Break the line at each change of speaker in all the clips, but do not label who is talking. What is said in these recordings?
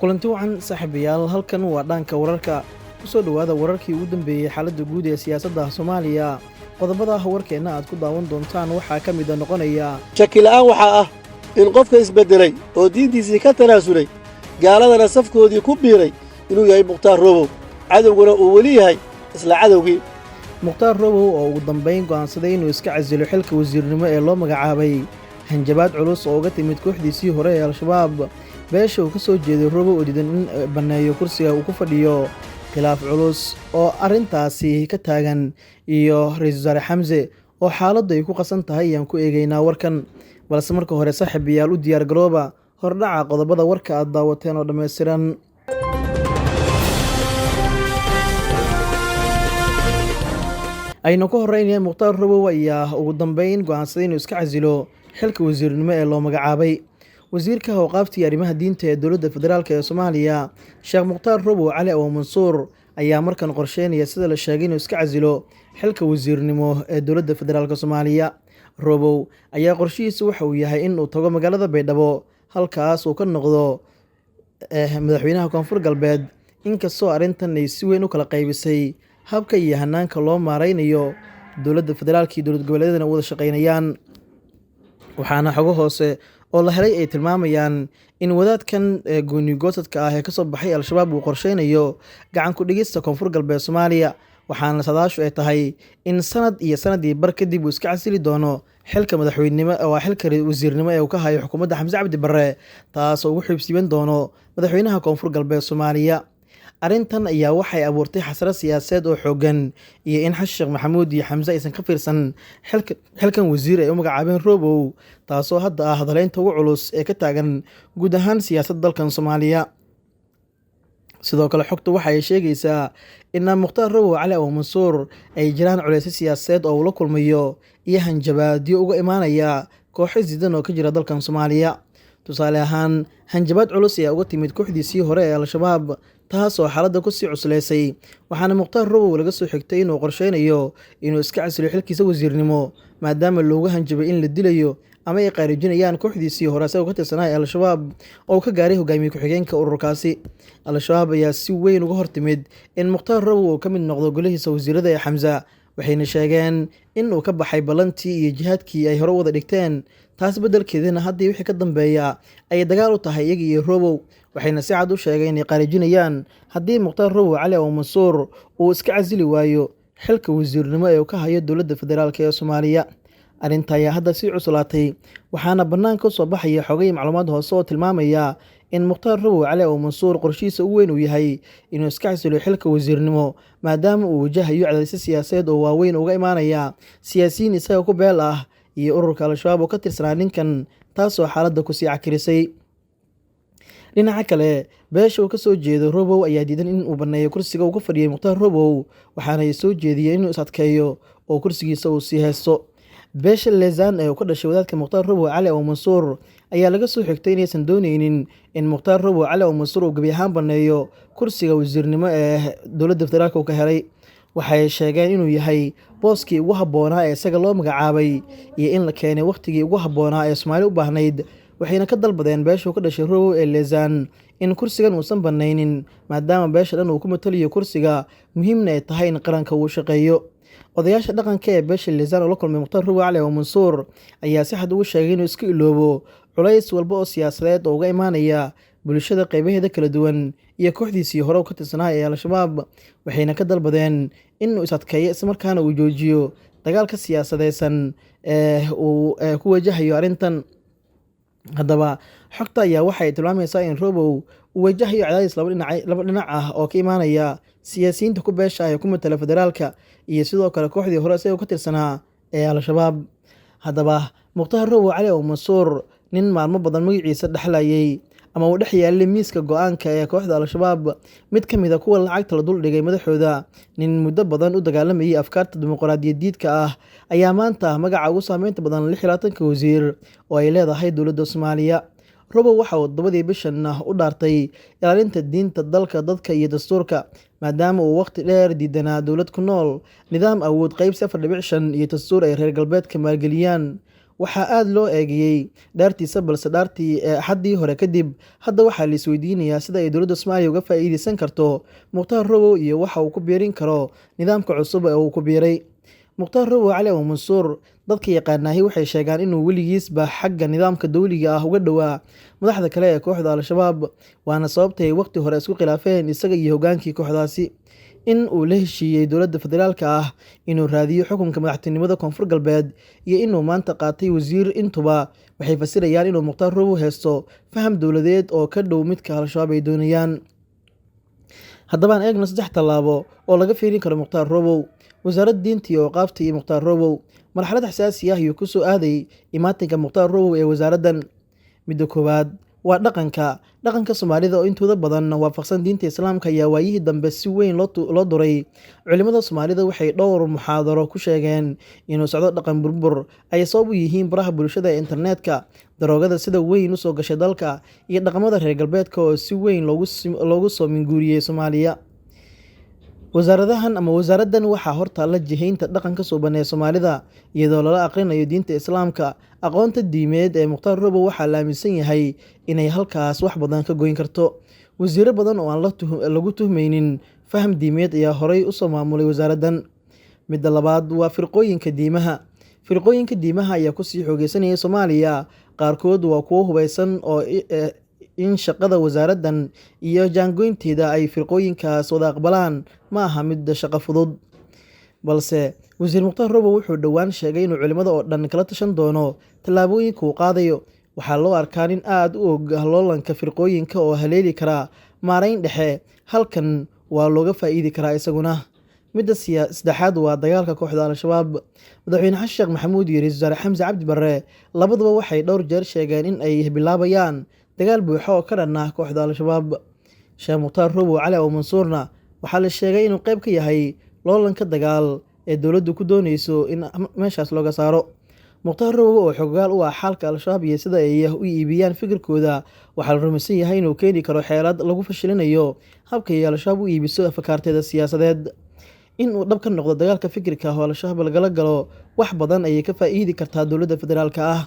kulanti wacan saaxiibayaal, halkan waa dhanka wararka. ku soo dhawaada wararkii ugu dambeeyay xaaladda guud ee siyaasadda Soomaaliya. qodobada warkeena aad ku daawan doontaan waxaa ka mid noqonaya
shaki la'aan waxaa ah in qofka isbedelay oo diintiisii ka tanaasulay gaaladana safkoodii ku biiray inuu yahay mukhtaar robow, cadowguna uu weli yahay isla cadowgii.
mukhtaar robow oo ugu dambayn go'aansaday inuu iska casilo xilka wasiirnimo ee loo magacaabay. hanjabaad culus oo uga timid kooxdiisii hore ee al-shabaab. beesha uu ka soo jeeday robow oo diidan in banneeyo kursiga uu ku fadhiyo. khilaaf culus oo arrintaasi ka taagan iyo ra-iisul wasaare xamse oo xaaladdu ay ku qasan tahay ayaan ku eegaynaa warkan. balse marka hore saaxiibayaal u diyaar garooba hordhaca qodobada warka aad daawateen oo dhammaystiran. aynu ka horreynaya mukhtaar robow ayaa ugu dambayn go'aansaday inuu iska casilo xilka wasiirnimo ee loo magacaabay. wasiirka awqaafta arrimaha diinta ee dowladda federaalk ee Soomaaliya Sheekh Mukhtaar Robow Cali Abu Mansuur ayaa markan qorsheynaya sida la sheegay inuu iska casilo xilka wasiirnimo ee dowladda federaalk Soomaaliya. Robow ayaa qorshihiisa waxa uu yahay in uu tago magaalada Baydhabo, halkaas uu ka noqdo madaxweynaha Koonfur Galbeed. inkastoo arrintan ay si weyn u kala qaybisay habka iyo hanaanka loo maareynayo dowladda federaalk iyo dowlad goboleedyadana wada shaqeynayaan, waxaana xogo hoose oo la helay ay tilmaamayaan in wadaadkan gooni-goosadka ah ee kasoo baxay al-shabaab uu qorsheynayo gacan ku dhigista Koonfur Galbeed Soomaaliya, waxaana sadaashu ay tahay in sanadii bar kadib uu iska casili doono xilka madaxweynenimo oo xilka wasiirnimo ee uu ka hayo xukuumadda Xamse Cabdi Barre, taas oo ugu xibsiiban doono madaxweynaha Koonfur Galbeed Soomaaliya. arrintan ayaa waxay abuurtay xasarad siyaasadeed oo xooggan iyo in xasan sheekh maxamuud iyo xamse aysan ka fiirsan xilkan wasiir ay u magacaabeen Robow, taasoo hadda ah hadaleynta ugu culus ee ka taagan guud ahaan siyaasadda dalkan Soomaaliya. sidoo kale xogtu waxa ay sheegaysaa in mukhtaar Robow Cali Abu Mansuur ay jiraan culeysyo siyaasadeed oo uu la kulmayo iyo hanjabaadyo uga imaanaya kooxo isdiidan oo ka jira dalkan Soomaaliya. tusaale ahaan, hanjabaad culus ayaa uga timid kooxdiisii hore ee al-shabaab, taas oo xaaladda kusii cuslaysay, waxaana mukhtaar Robow laga soo xigtay inuu qorsheynayo inuu iska casilo xilkiisa wasiirnimo maadaama looga hanjabay in la dilayo ama ay qaarijinayaan kooxdiisii hore isagoo ka tirsanaa ee al-shabaab oo ka gaaray hogaamiye ku-xigeenka ururkaasi. al-shabaab ayaa si weyn uga hortimid in mukhtaar Robow uu ka mid noqdo golihiisa wasiirada ee Xamse, waxayna sheegeen in uu ka baxay ballantii iyo jihaadkii ay hore wada dhigteen. taas beddelkeedina haddii wixii ka dambeeya ay dagaal u tahay iyaga iyo Robow, waxayna si cad u sheegeen inay qaarijinayaan haddii mukhtaar Robow Cali Abu Mansuur uu iska casili waayo xilka wasiirnimo ee uu ka hayo dowladda federaalk ee Soomaaliya. arrinta ayaa hadda sii cuslaatay, waxaana bannaanka usoo baxaya xogay macluumaad hoose oo tilmaamaya in mukhtaar Robow Cali Abu Mansuur qorshihiisa ugu weyn uu yahay inuu iska casilo xilka wasiirnimo maadaama uu wajahayo cadaadisyo siyaasadeed oo waaweyn uga imaanaya siyaasiyiin isaga ku beel ah iyo ururka al-shabaab oo ka tirsanaa ninkan, taasoo xaaladda kusii cakirisay. dhinaca kale, beesha uu ka soo jeedo Robow ayaa diidan in uu banneeyo kursiga uu ku fadhiyay mukhtaar Robow, waxaana ay soo jeediyeen inuu is adkeeyo oo kursigiisa uu sii haysto. beesha Leezaan ee uu ka dhashay wadaadka mukhtaar Robow Cali Abu Mansuur ayaa laga soo xigtay inaysan dooneynin in mukhtaar Robow Cali Abu Mansuur uu gebi ahaan banneeyo kursiga wasiirnimo ee dowladda federaalk uu ka helay. waxay sheegeen inuu yahay booskii ugu habboonaa ee isaga loo magacaabay iyo in la keenay wakhtigii ugu habboonaa ee Soomaali u baahnayd, waxayna ka dalbadeen beesha uu ka dhashay Robow ee Leezaan in kursigan uusan bannaynin maadaama beesha dhan uu ku matalayo kursiga, muhiimna ay tahay in qaranka uu shaqeeyo. odayaasha dhaqanka ee beesha Leezaan oo la kulmay mukhtaar Robow Cali Abu Mansuur ayaa si xad ugu sheegay inuu iska iloobo culays walba oo siyaasadeed oo uga imaanaya bulshada qaybaheeda kala duwan iyo kooxdiisii hore ka tirsanaa ee al-shabaab, waxayna ka dalbadeen inuu is adkeeyo islamarkaana uu joojiyo dagaalka siyaasadeysan ee uu ku wajahayo arrintan. haddaba xogta ayaa waxay tilmaamaysaa in Robow uu wajahayo cadaadis laba dhinac ah oo ka imaanaya siyaasiyiinta ku beesha ee ku matala federaalka iyo sidoo kale kooxdii hore isagoo ka tirsanaa ee al-shabaab. haddaba mukhtaar Robow Cali Abu Mansuur, nin maalmo badan magaciisa dhexlayay ama uu dhex yaalay miiska go-aanka ee kooxda al-shabaab, mid ka mid a kuwa lacagta la dul dhigay madaxooda, nin muddo badan u dagaalamayay afkaarta dimuqraadiyadiidka ah, ayaa maanta magaca ugu saameynta badan 26 wasiir oo ay leedahay dowladda Soomaaliya. Robow waxa uu 7 bishan u dhaartay ilaalinta diinta dalka, dadka iyo dastuurka, maadaama uu waqti dheer diidanaa dowlad ku nool nidaam awood qaybsi 4.5 iyo dastuur ay reer galbeedka maalgeliyaan. Waxaa aad loo eegayey dhaartiisa, balse dhaartii axaddii hore kadib hadda waxaa la isweydiinayaa sida ay dowladda Soomaaliya uga faa'iideysan karto Mukhtaar Robow iyo waxa uu ku biirin karo nidaamka cusub ee uu ku biiray. Mukhtaar Robow Cali Abu Mansuur, dadka yaqaanaahi waxay sheegaan inuu weligiisba xagga nidaamka dowliga ah uga dhowaa madaxda kale ee kooxda Al-Shabaab, waana sababtay waqti hore isku khilaafeen isaga iyo hogaankii kooxdaasi. In uu la heshiiyey dowladda federaalka ah inuu raadiyo xukunka madaxtinimada Koonfur Galbeed iyo inuu maanta qaatay wasiir, intuba waxay fasirayaan inuu Mukhtaar Robow haysto faham dowladeed oo ka dhow midka Al-Shabaab ay doonayaan. Haddaba aan eegno 3 tallaabo oo laga fiirin karo Mukhtaar Robow. Wasaaradda Diinta iyo Awqaafta iyo Mukhtaar Robow. Marxalad xasaasi ah ayuu ku soo aaday imaatinka Mukhtaar Robow ee wasaaraddan. Midda koowaad waa dhaqanka Soomaalida oo intooda badan waafaqsan diinta Islaamka ayaa waayihii dambe si weyn loo duray. Culimada Soomaalida waxay dhowr muxaadaro ku sheegeen inuu socdo dhaqan burbur ay sabab u yihiin baraha bulshada ee internetka, daroogada sida weyn u soo gashay dalka, iyo dhaqamada reer galbeedka oo si weyn loogu soo minguuriyey Soomaaliya. Wasaaraddan waxaa hortaalla jihaynta dhaqanka suuban ee Soomaalida iyadoo lala aqrinayo diinta Islaamka. Aqoonta diimeed ee Mukhtaar Robow waxaa la aaminsan yahay inay halkaas wax badan ka goyn karto. Wasiirro badan oo aan lagu tuhmaynin faham diimeed ayaa horey u soo maamulay wasaaraddan. Midda labaad waa firqooyinka diimaha. Firqooyinka diimaha ayaa ku sii xoogeysanaya Soomaaliya. Qaarkood waa kuwo hubeysan oo in shaqada wasaaraddan iyo jaangoynteeda ay firqooyinkaas wada aqbalaan ma aha mid shaqo fudud. Balse Wasiir Mukhtaar Robow wuxuu dhowaan sheegay inuu culimada oo dhan kala tashan doono tallaabooyinka uu qaadayo. Waxaa loo arkaa nin aad u og loolanka firqooyinka oo haleeli kara maarayn dhexe. Halkan waa looga faa'iidi karaa isaguna. Midda saddexaad waa dagaalka kooxda Al-Shabaab. Madaxweyne Xasan Sheekh Maxamuud iyo Ra'iisul Wasaare Xamse Cabdi Barre labaduba waxay dhowr jeer sheegeen in ay bilaabayaan dagaal buuxa oo ka dhan ah kooxda Al-Shabaab. Sheekh Mukhtaar Robow Cali Abu Mansuurna waxaa la sheegay inuu qayb ka yahay loolanka dagaal ee dowladdu ku dooneyso in meeshaas looga saaro. Mukhtaar Robow oo xoggaal u ah xalka Al-Shabaab iyo sida ay u iibiyaan fikirkooda, waxaa la rumaysan yahay inuu keeni karo xeelad lagu fashilinayo habka ay Al-Shabaab u iibiso afkaarteeda siyaasadeed. In uu dhab ka noqdo dagaalka fikirka oo Al-Shabaab lagala galo, wax badan ayay ka faa'iidi kartaa dowladda federaalka ah.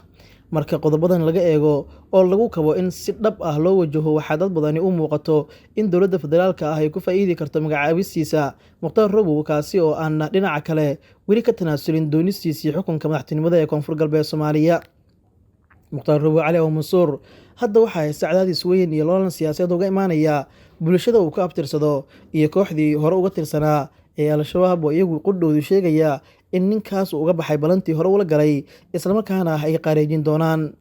Marka qodobadan laga eego oo lagu kabo in si dhab ah loo wajaho, waxaa dad badani u muuqato in dowladda federaalka ah ay ku faa'iidi karto magacaabistiisa Mukhtaar Robow, kaasi oo aan dhinaca kale weli ka tanaasulin doonistiisii xukunka madaxtinimada ee Koonfur Galbeed Soomaaliya. Mukhtaar Robow Cali Abu Mansuur hadda waxaa haysta cadaadis weyn iyo loolan siyaasadeed uga imaanaya bulshada uu ka abtirsado iyo kooxdii hore uga tirsanaa ee Al-Shabaab oo iyagu qudhoodu sheegaya in ninkaas uu uga baxay balantii hore ula galay, islamarkaana ay qareejin doonaan.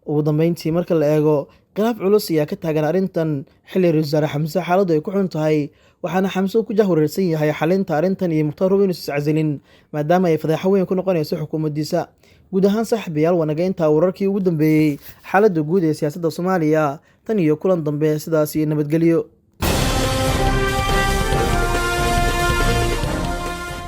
Ugu dambeyntii, marka la eego khilaaf culus ayaa ka taagan arrintan xilli Ra'iisul Wasaare Xamse xaaladdu ay ku xun tahay, waxaana Xamse ku jahwareersan yahay xalinta arrintan iyo Mukhtaar Robow inuusan iscasilin maadaama ay fadeexo weyn ku noqonayso xukuumaddiisa. Guud ahaan saaxiibayaal, waa naga intaa wararkii ugu dambeeyey xaaladda guud ee siyaasadda Soomaaliya. Tan iyo kulan dambe, sidaas iyo nabadgelyo.